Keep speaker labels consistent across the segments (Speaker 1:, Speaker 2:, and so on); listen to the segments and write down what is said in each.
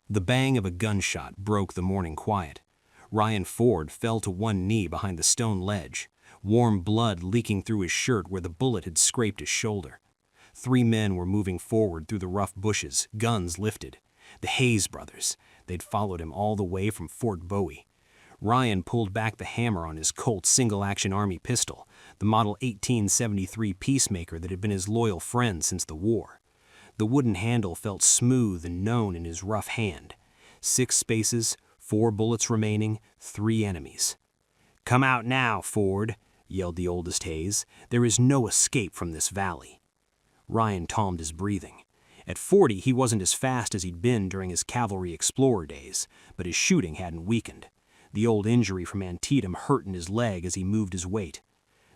Speaker 1: The bang of a gunshot broke the morning quiet. Ryan Ford fell to one knee behind the stone ledge, warm blood leaking through his shirt where the bullet had scraped his shoulder. 3 men were moving forward through the rough bushes, guns lifted. The Hayes brothers. They'd followed him all the way from Fort Bowie. Ryan pulled back the hammer on his Colt single-action Army pistol, the Model 1873 Peacemaker that had been his loyal friend since the war. The wooden handle felt smooth and known in his rough hand. 6 spaces, 4 bullets remaining, 3 enemies. "Come out now, Ford," yelled the oldest Hayes. "There is no escape from this valley." Ryan calmed his breathing. At 40, he wasn't as fast as he'd been during his cavalry explorer days, but his shooting hadn't weakened. The old injury from Antietam hurt in his leg as he moved his weight.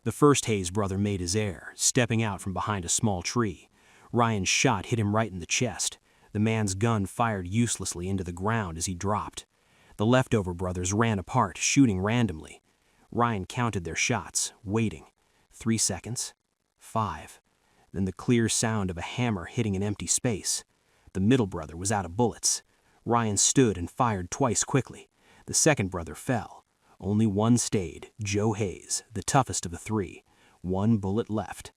Speaker 1: The first Hayes brother made his air, stepping out from behind a small tree. Ryan's shot hit him right in the chest. The man's gun fired uselessly into the ground as he dropped. The leftover brothers ran apart, shooting randomly. Ryan counted their shots, waiting. 3 seconds. 5. Then the clear sound of a hammer hitting an empty space. The middle brother was out of bullets. Ryan stood and fired twice quickly. The second brother fell. Only one stayed, Joe Hayes, the toughest of the 3. 1 bullet left.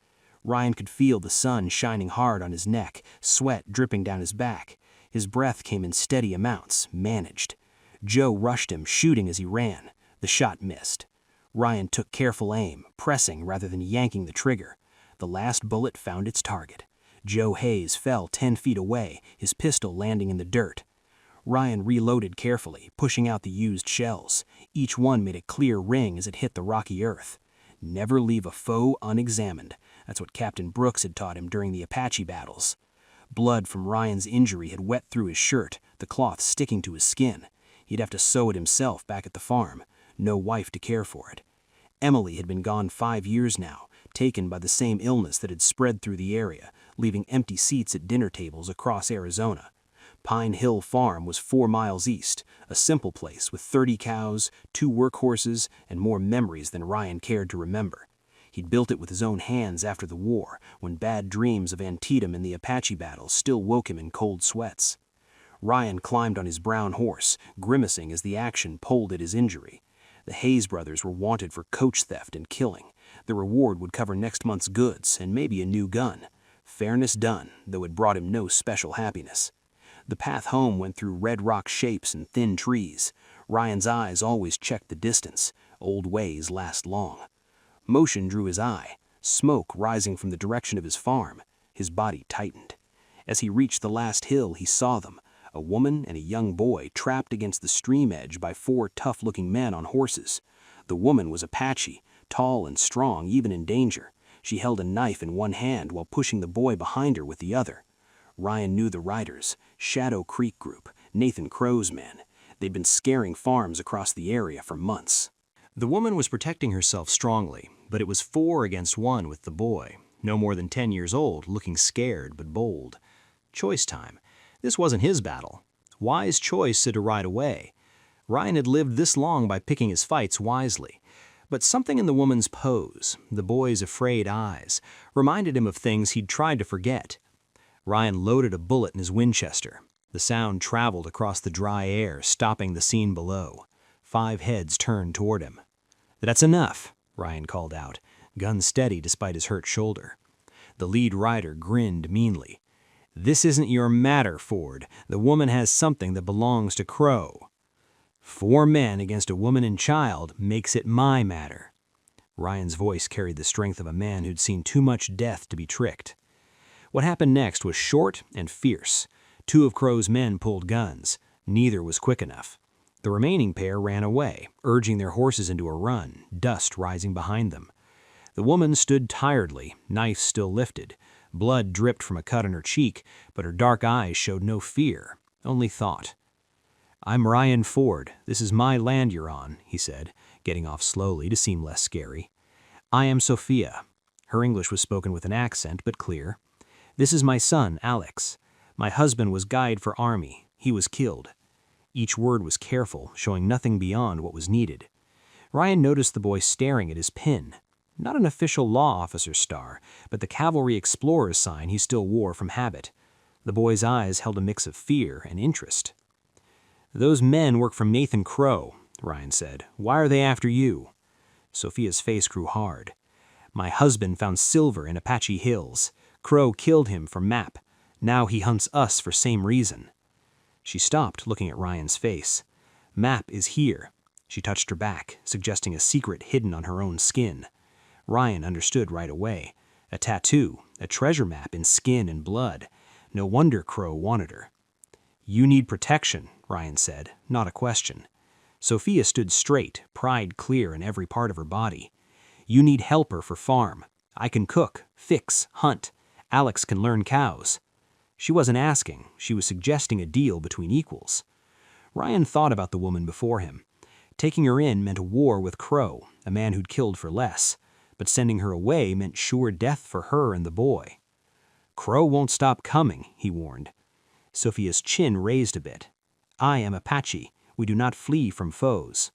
Speaker 1: Ryan could feel the sun shining hard on his neck, sweat dripping down his back. His breath came in steady amounts, managed. Joe rushed him, shooting as he ran. The shot missed. Ryan took careful aim, pressing rather than yanking the trigger. The last bullet found its target. Joe Hayes fell 10 feet away, his pistol landing in the dirt. Ryan reloaded carefully, pushing out the used shells. Each one made a clear ring as it hit the rocky earth. Never leave a foe unexamined. That's what Captain Brooks had taught him during the Apache battles. Blood from Ryan's injury had wet through his shirt, the cloth sticking to his skin. He'd have to sew it himself back at the farm. No wife to care for it. Emily had been gone 5 years now, taken by the same illness that had spread through the area, leaving empty seats at dinner tables across Arizona. Pine Hill Farm was 4 miles east, a simple place with 30 cows, 2 workhorses, and more memories than Ryan cared to remember. He'd built it with his own hands after the war, when bad dreams of Antietam and the Apache battles still woke him in cold sweats. Ryan climbed on his brown horse, grimacing as the action pulled at his injury. The Hayes brothers were wanted for coach theft and killing. The reward would cover next month's goods and maybe a new gun. Fairness done, though it brought him no special happiness. The path home went through red rock shapes and thin trees. Ryan's eyes always checked the distance. Old ways last long. Motion drew his eye, smoke rising from the direction of his farm. His body tightened. As he reached the last hill, he saw them, a woman and a young boy trapped against the stream edge by 4 tough-looking men on horses. The woman was Apache, tall and strong even in danger. She held a knife in one hand while pushing the boy behind her with the other. Ryan knew the riders, Shadow Creek Group, Nathan Crow's men. They'd been scaring farms across the area for months. The woman was protecting herself strongly, but it was 4 against 1 with the boy, no more than 10 years old, looking scared but bold. Choice time. This wasn't his battle. Wise choice to ride away. Ryan had lived this long by picking his fights wisely. But something in the woman's pose, the boy's afraid eyes, reminded him of things he'd tried to forget. Ryan loaded a bullet in his Winchester. The sound traveled across the dry air, stopping the scene below. 5 heads turned toward him. "That's enough," Ryan called out, gun steady despite his hurt shoulder. The lead rider grinned meanly. "This isn't your matter, Ford. The woman has something that belongs to Crow." 4 men against a woman and child makes it my matter." Ryan's voice carried the strength of a man who'd seen too much death to be tricked. What happened next was short and fierce. 2 of Crow's men pulled guns. Neither was quick enough. The remaining pair ran away, urging their horses into a run, dust rising behind them. The woman stood tiredly, knife still lifted. Blood dripped from a cut on her cheek, but her dark eyes showed no fear, only thought. "I'm Ryan Ford. This is my land you're on," he said, getting off slowly to seem less scary. "I am Sophia." Her English was spoken with an accent, but clear. "This is my son, Alex. My husband was guide for Army. He was killed." Each word was careful, showing nothing beyond what was needed. Ryan noticed the boy staring at his pin. Not an official law officer's star, but the cavalry explorer's sign he still wore from habit. The boy's eyes held a mix of fear and interest. "Those men work for Nathan Crow," Ryan said. "Why are they after you?" Sophia's face grew hard. "My husband found silver in Apache Hills. Crow killed him for Map. Now he hunts us for same reason." She stopped, looking at Ryan's face. "Map is here." She touched her back, suggesting a secret hidden on her own skin. Ryan understood right away. A tattoo, a treasure map in skin and blood. No wonder Crow wanted her. "You need protection," Ryan said, not a question. Sophia stood straight, pride clear in every part of her body. "You need helper for farm. I can cook, fix, hunt. Alex can learn cows." She wasn't asking, she was suggesting a deal between equals. Ryan thought about the woman before him. Taking her in meant a war with Crow, a man who'd killed for less, but sending her away meant sure death for her and the boy. "Crow won't stop coming," he warned. Sophia's chin raised a bit. "I am Apache. We do not flee from foes."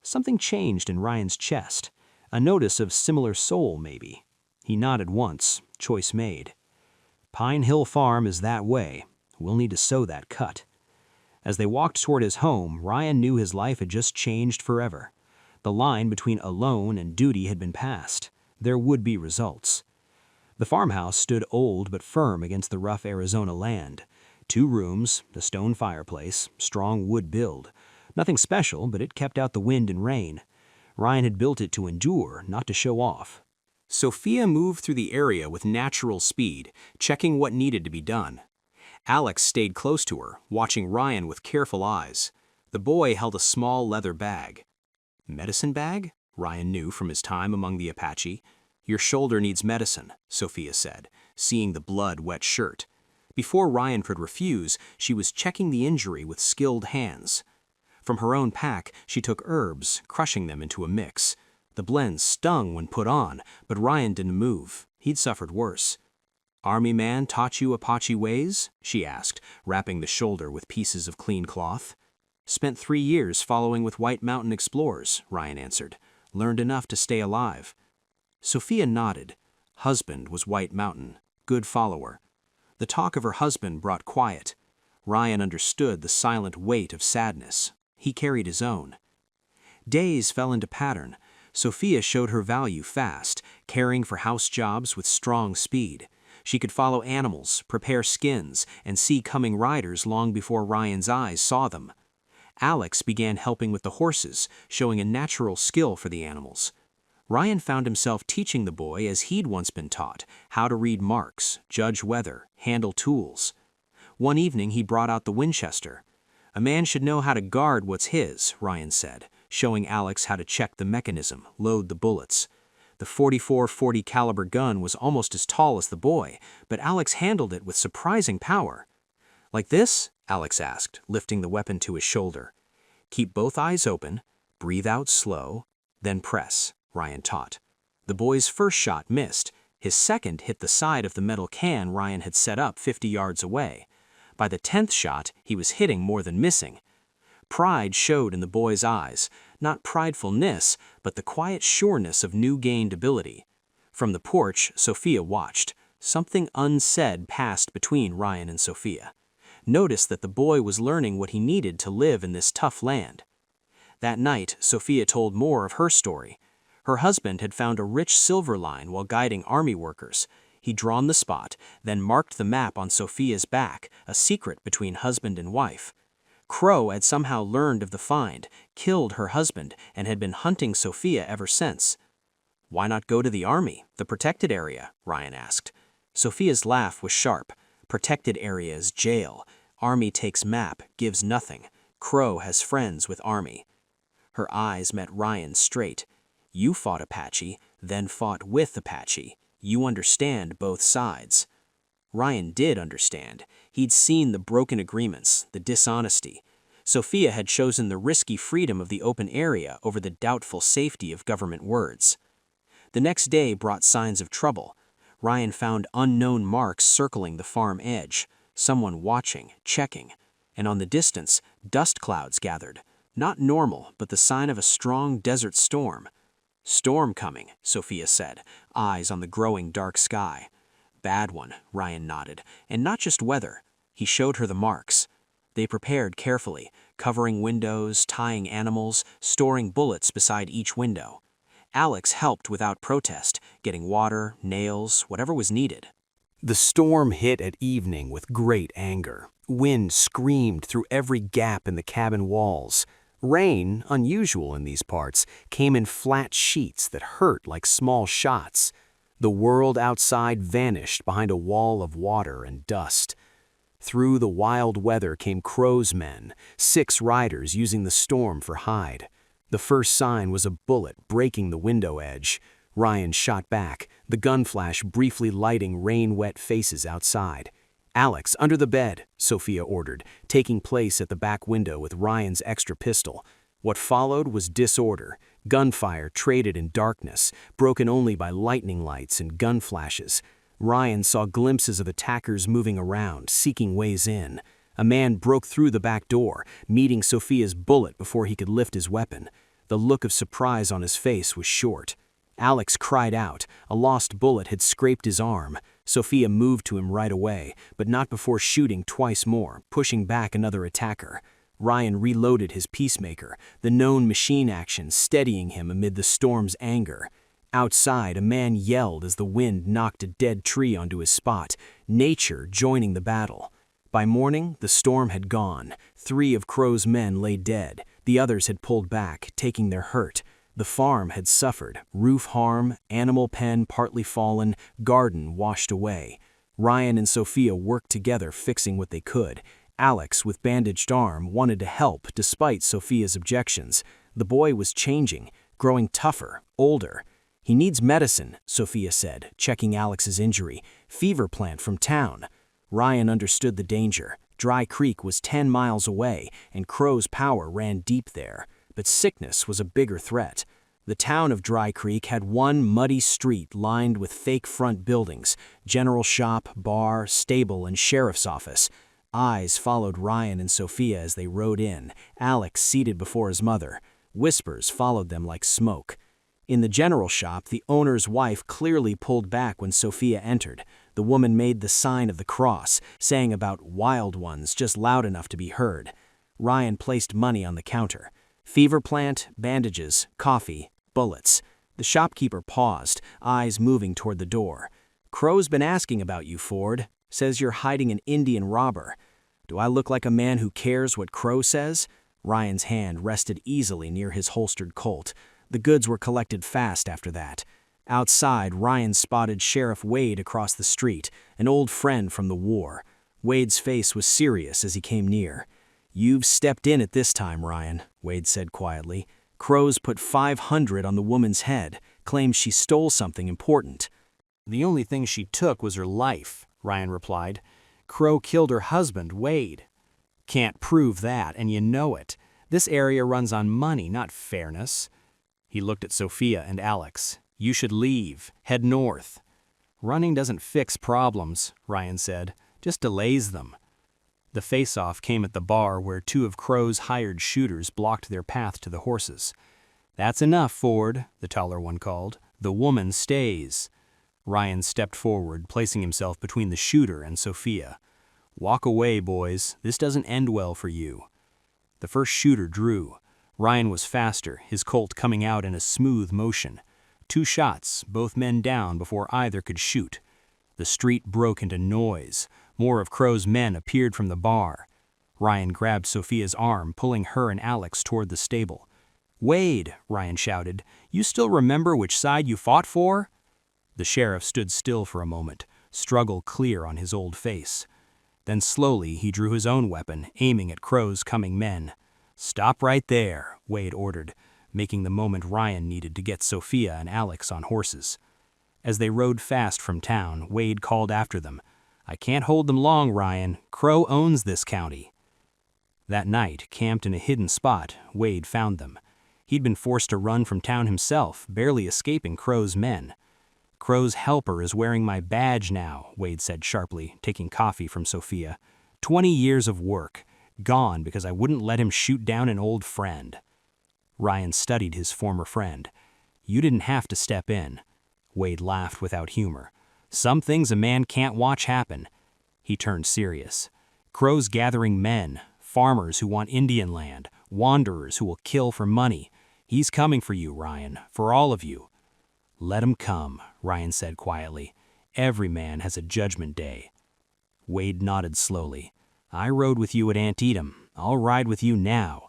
Speaker 1: Something changed in Ryan's chest. A notice of similar soul, maybe. He nodded once, choice made. "Pine Hill Farm is that way. We'll need to sow that cut." As they walked toward his home, Ryan knew his life had just changed forever. The line between alone and duty had been passed. There would be results. The farmhouse stood old but firm against the rough Arizona land. 2 rooms, a stone fireplace, strong wood build. Nothing special, but it kept out the wind and rain. Ryan had built it to endure, not to show off. Sophia moved through the area with natural speed, checking what needed to be done. Alex stayed close to her, watching Ryan with careful eyes. The boy held a small leather bag. "Medicine bag?" Ryan knew from his time among the Apache. "Your shoulder needs medicine," Sophia said, seeing the blood-wet shirt. Before Ryan could refuse, she was checking the injury with skilled hands. From her own pack, she took herbs, crushing them into a mix. The blend stung when put on, but Ryan didn't move. He'd suffered worse. "Army man taught you Apache ways?" she asked, wrapping the shoulder with pieces of clean cloth. "Spent 3 years following with White Mountain explorers," Ryan answered. "Learned enough to stay alive." Sophia nodded. Husband was White Mountain. Good follower. The talk of her husband brought quiet. Ryan understood the silent weight of sadness. He carried his own. Days fell into pattern. Sophia showed her value fast, caring for house jobs with strong speed. She could follow animals, prepare skins, and see coming riders long before Ryan's eyes saw them. Alex began helping with the horses, showing a natural skill for the animals. Ryan found himself teaching the boy as he'd once been taught, how to read marks, judge weather, handle tools. One evening he brought out the Winchester. "A man should know how to guard what's his," Ryan said, showing Alex how to check the mechanism, load the bullets. The .44-40 caliber gun was almost as tall as the boy, but Alex handled it with surprising power. "Like this?" Alex asked, lifting the weapon to his shoulder. "Keep both eyes open, breathe out slow, then press," Ryan taught. The boy's first shot missed. His second hit the side of the metal can Ryan had set up 50 yards away. By the 10th shot, he was hitting more than missing. Pride showed in the boy's eyes, not pridefulness, but the quiet sureness of new-gained ability. From the porch, Sophia watched. Something unsaid passed between Ryan and Sophia. Noticed that the boy was learning what he needed to live in this tough land. That night, Sophia told more of her story. Her husband had found a rich silver line while guiding army workers. He'd drawn the spot, then marked the map on Sophia's back, a secret between husband and wife. Crow had somehow learned of the find, killed her husband, and had been hunting Sophia ever since. "Why not go to the army, the protected area?" Ryan asked. Sophia's laugh was sharp. "Protected area is jail. Army takes map, gives nothing. Crow has friends with army." Her eyes met Ryan's straight. "You fought Apache, then fought with Apache. You understand both sides." Ryan did understand. He'd seen the broken agreements, the dishonesty. Sophia had chosen the risky freedom of the open area over the doubtful safety of government words. The next day brought signs of trouble. Ryan found unknown marks circling the farm edge, someone watching, checking, and on the distance, dust clouds gathered. Not normal, but the sign of a strong desert storm. "Storm coming," Sophia said, eyes on the growing dark sky. "Bad one," Ryan nodded, "and not just weather." He showed her the marks.
Speaker 2: They prepared carefully, covering windows, tying animals, storing bullets beside each window. Alex helped without protest, getting water, nails, whatever was needed.
Speaker 1: The storm hit at evening with great anger. Wind screamed through every gap in the cabin walls. Rain, unusual in these parts, came in flat sheets that hurt like small shots. The world outside vanished behind a wall of water and dust. Through the wild weather came Crow's men, 6 riders using the storm for hide. The first sign was a bullet breaking the window edge. Ryan shot back, the gun flash briefly lighting rain-wet faces outside. "Alex, under the bed," Sophia ordered, taking place at the back window with Ryan's extra pistol. What followed was disorder, gunfire traded in darkness, broken only by lightning lights and gun flashes. Ryan saw glimpses of attackers moving around, seeking ways in. A man broke through the back door, meeting Sophia's bullet before he could lift his weapon. The look of surprise on his face was short. Alex cried out. A lost bullet had scraped his arm. Sophia moved to him right away, but not before shooting twice more, pushing back another attacker. Ryan reloaded his peacemaker, the known machine action steadying him amid the storm's anger. Outside, a man yelled as the wind knocked a dead tree onto his spot, nature joining the battle. By morning, the storm had gone. 3 of Crow's men lay dead. The others had pulled back, taking their hurt. The farm had suffered, roof harm, animal pen partly fallen, garden washed away. Ryan and Sophia worked together fixing what they could. Alex, with bandaged arm, wanted to help despite Sophia's objections. The boy was changing, growing tougher, older. "He needs medicine," Sophia said, checking Alex's injury. "Fever plant from town." Ryan understood the danger. Dry Creek was 10 miles away, and Crow's power ran deep there. But sickness was a bigger threat. The town of Dry Creek had one muddy street lined with fake front buildings, general shop, bar, stable, and sheriff's office. Eyes followed Ryan and Sophia as they rode in, Alex seated before his mother. Whispers followed them like smoke. In the general shop, the owner's wife clearly pulled back when Sophia entered. The woman made the sign of the cross, saying about wild ones just loud enough to be heard. Ryan placed money on the counter. Fever plant, bandages, coffee, bullets. The shopkeeper paused, eyes moving toward the door. "Crow's been asking about you, Ford. Says you're hiding an Indian robber. Do I look like a man who cares what Crow says?" Ryan's hand rested easily near his holstered Colt. The goods were collected fast after that. Outside, Ryan spotted Sheriff Wade across the street, an old friend from the war. Wade's face was serious as he came near. "You've stepped in at this time, Ryan," Wade said quietly. "Crow's put 500 on the woman's head, claims she stole something important."
Speaker 3: "The only thing she took was her life," Ryan replied. "Crow killed her husband, Wade." "Can't prove that, and you know it. This area runs on money, not fairness." He looked at Sophia and Alex. "You should leave. Head north." "Running doesn't fix problems," Ryan said. "Just delays them." The face-off came at the bar where 2 of Crow's hired shooters blocked their path to the horses. "That's enough, Ford," the taller one called. "The woman stays." Ryan stepped forward, placing himself between the shooter and Sophia. "Walk away, boys. This doesn't end well for you." The first shooter drew. Ryan was faster, his Colt coming out in a smooth motion. 2 shots, both men down before either could shoot. The street broke into noise. More of Crow's men appeared from the bar. Ryan grabbed Sophia's arm, pulling her and Alex toward the stable. "Wade," Ryan shouted, "you still remember which side you fought for?" The sheriff stood still for a moment, struggle clear on his old face. Then slowly he drew his own weapon, aiming at Crow's coming men. "Stop right there," Wade ordered, making the moment Ryan needed to get Sophia and Alex on horses. As they rode fast from town, Wade called after them, "I can't hold them long, Ryan. Crow owns this county." That night, camped in a hidden spot, Wade found them. He'd been forced to run from town himself, barely escaping Crow's men. "Crow's helper is wearing my badge now," Wade said sharply, taking coffee from Sophia. 20 years of work, gone because I wouldn't let him shoot down an old friend." Ryan studied his former friend. "You didn't have to step in." Wade laughed without humor. "Some things a man can't watch happen." He turned serious. "Crow's gathering men, Farmers who want Indian land, wanderers who will kill for money. He's coming for you, Ryan, for all of you. Let him come, Ryan said quietly. Every man has a judgment day. Wade nodded slowly. I rode with you at Antietam. I'll ride with you now.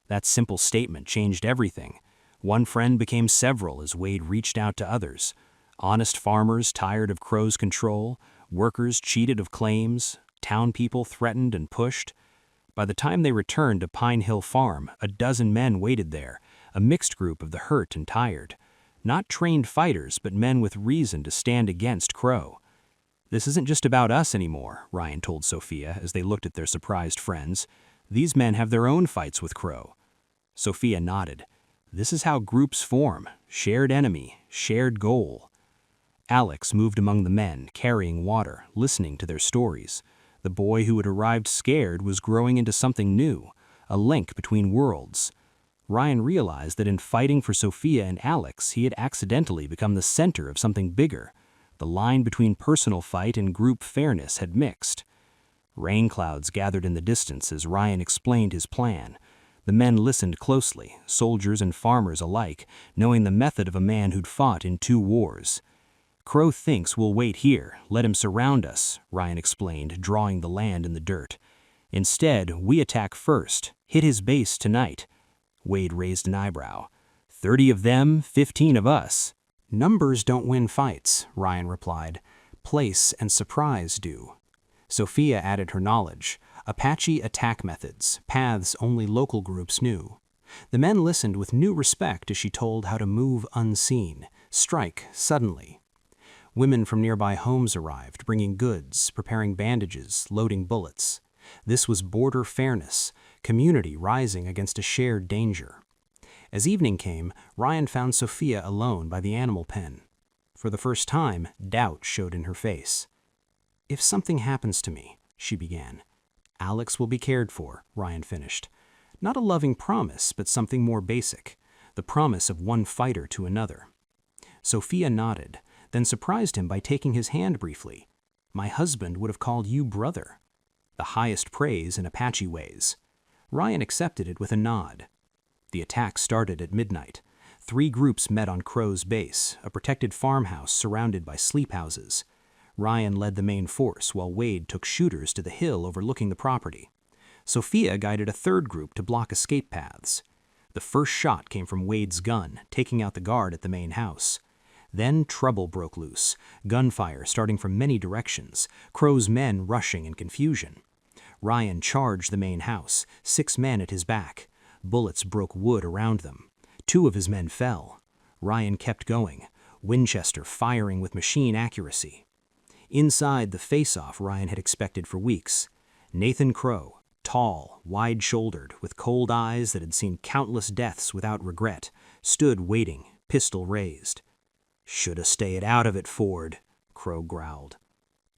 Speaker 3: That simple statement changed everything. One friend became several as Wade reached out to others. Honest farmers tired of Crow's control, workers cheated of claims, town people threatened and pushed. By the time they returned to Pine Hill Farm, a dozen men waited there, a mixed group of the hurt and tired. Not trained fighters, but men with reason to stand against Crow. This isn't just about us anymore, Ryan told Sophia as they looked at their surprised friends. These men have their own fights with Crow. Sophia nodded. This is how groups form. Shared enemy, shared goal. Alex moved among the men, carrying water, listening to their stories. The boy who had arrived scared was growing into something new, a link between worlds. Ryan realized that in fighting for Sophia and Alex, he had accidentally become the center of something bigger. The line between personal fight and group fairness had mixed. Rain clouds gathered in the distance as Ryan explained his plan. The men listened closely, soldiers and farmers alike, knowing the method of a man who'd fought in 2 wars. Crow thinks we'll wait here, let him surround us, Ryan explained, drawing the land in the dirt. Instead, we attack first, hit his base tonight. Wade raised an eyebrow. 30 of them, 15 of us. Numbers don't win fights, Ryan replied. Place and surprise do. Sophia added her knowledge. Apache attack methods, paths only local groups knew. The men listened with new respect as she told how to move unseen, strike suddenly. Women from nearby homes arrived, bringing goods, preparing bandages, loading bullets. This was border fairness, community rising against a shared danger. As evening came, Ryan found Sophia alone by the animal pen. For the first time, doubt showed in her face. If something happens to me, she began. Alex will be cared for, Ryan finished. Not a loving promise, but something more basic, the promise of one fighter to another. Sophia nodded, then surprised him by taking his hand briefly. My husband would have called you brother. The highest praise in Apache ways. Ryan accepted it with a nod. The attack started at midnight. 3 groups met on Crow's base, a protected farmhouse surrounded by sleep houses. Ryan led the main force while Wade took shooters to the hill overlooking the property. Sophia guided a 3rd group to block escape paths. The first shot came from Wade's gun, taking out the guard at the main house. Then trouble broke loose, gunfire starting from many directions, Crow's men rushing in confusion. Ryan charged the main house, 6 men at his back. Bullets broke wood around them. 2 of his men fell. Ryan kept going, Winchester firing with machine accuracy. Inside the face-off Ryan had expected for weeks. Nathan Crow, tall, wide-shouldered, with cold eyes that had seen countless deaths without regret, stood waiting, pistol raised. Shoulda stayed out of it, Ford, Crow growled.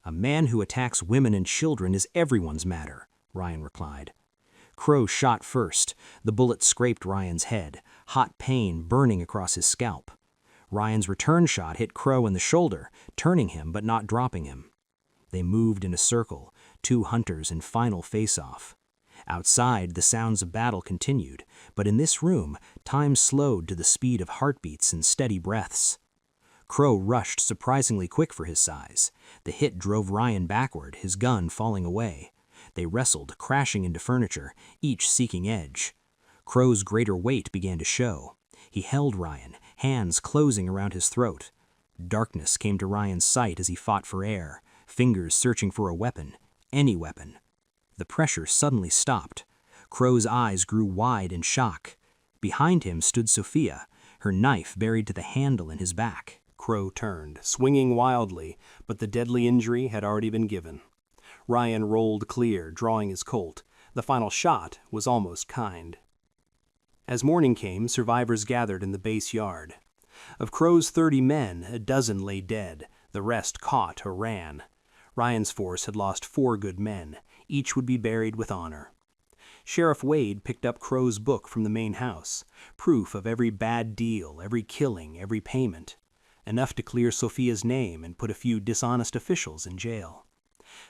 Speaker 3: A man who attacks women and children is everyone's matter, Ryan replied. Crow shot first. The bullet scraped Ryan's head, hot pain burning across his scalp. Ryan's return shot hit Crow in the shoulder, turning him but not dropping him. They moved in a circle, 2 hunters in final face-off. Outside, the sounds of battle continued, but in this room, time slowed to the speed of heartbeats and steady breaths. Crow rushed surprisingly quick for his size. The hit drove Ryan backward, his gun falling away. They wrestled, crashing into furniture, each seeking edge. Crow's greater weight began to show. He held Ryan, hands closing around his throat. Darkness came to Ryan's sight as he fought for air, fingers searching for a weapon, any weapon. The pressure suddenly stopped. Crow's eyes grew wide in shock. Behind him stood Sophia, her knife buried to the handle in his back. Crow turned, swinging wildly, but the deadly injury had already been given. Ryan rolled clear, drawing his Colt. The final shot was almost kind. As morning came, survivors gathered in the base yard. Of Crow's 30 men, a dozen lay dead, the rest caught or ran. Ryan's force had lost 4 good men. Each would be buried with honor. Sheriff Wade picked up Crow's book from the main house, proof of every bad deal, every killing, every payment. Enough to clear Sophia's name and put a few dishonest officials in jail.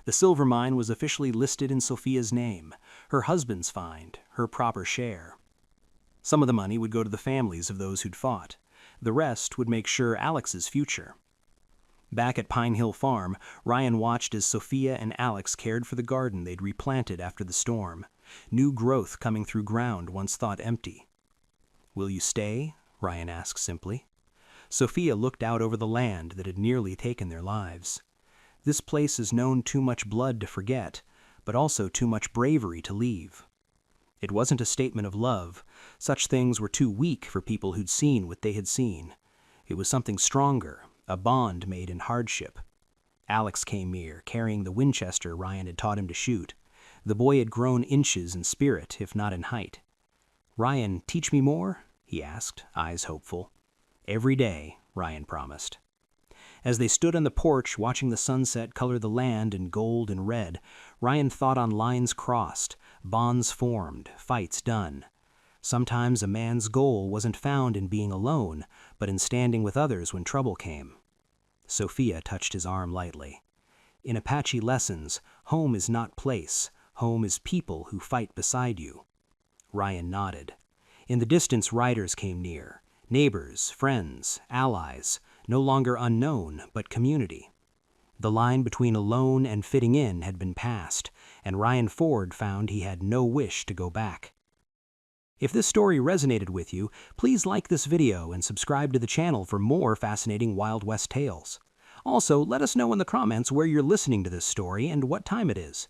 Speaker 3: The silver mine was officially listed in Sophia's name, her husband's find, her proper share. Some of the money would go to the families of those who'd fought. The rest would make sure Alex's future. Back at Pine Hill Farm, Ryan watched as Sophia and Alex cared for the garden they'd replanted after the storm, new growth coming through ground once thought empty. "Will you stay?" Ryan asked simply. Sophia looked out over the land that had nearly taken their lives. "This place has known too much blood to forget, but also too much bravery to leave." It wasn't a statement of love. Such things were too weak for people who'd seen what they had seen. It was something stronger, a bond made in hardship. Alex came near, carrying the Winchester Ryan had taught him to shoot. The boy had grown inches in spirit, if not in height. "Ryan, teach me more?" he asked, eyes hopeful. "Every day," Ryan promised. As they stood on the porch watching the sunset color the land in gold and red, Ryan thought on lines crossed, bonds formed, fights done. Sometimes a man's goal wasn't found in being alone, but in standing with others when trouble came. Sophia touched his arm lightly. "In Apache lessons, home is not place, home is people who fight beside you." Ryan nodded. In the distance, riders came near. Neighbors, friends, allies, no longer unknown, but community. The line between alone and fitting in had been passed, and Ryan Ford found he had no wish to go back. If this story resonated with you, please like this video and subscribe to the channel for more fascinating Wild West tales. Also, let us know in the comments where you're listening to this story and what time it is.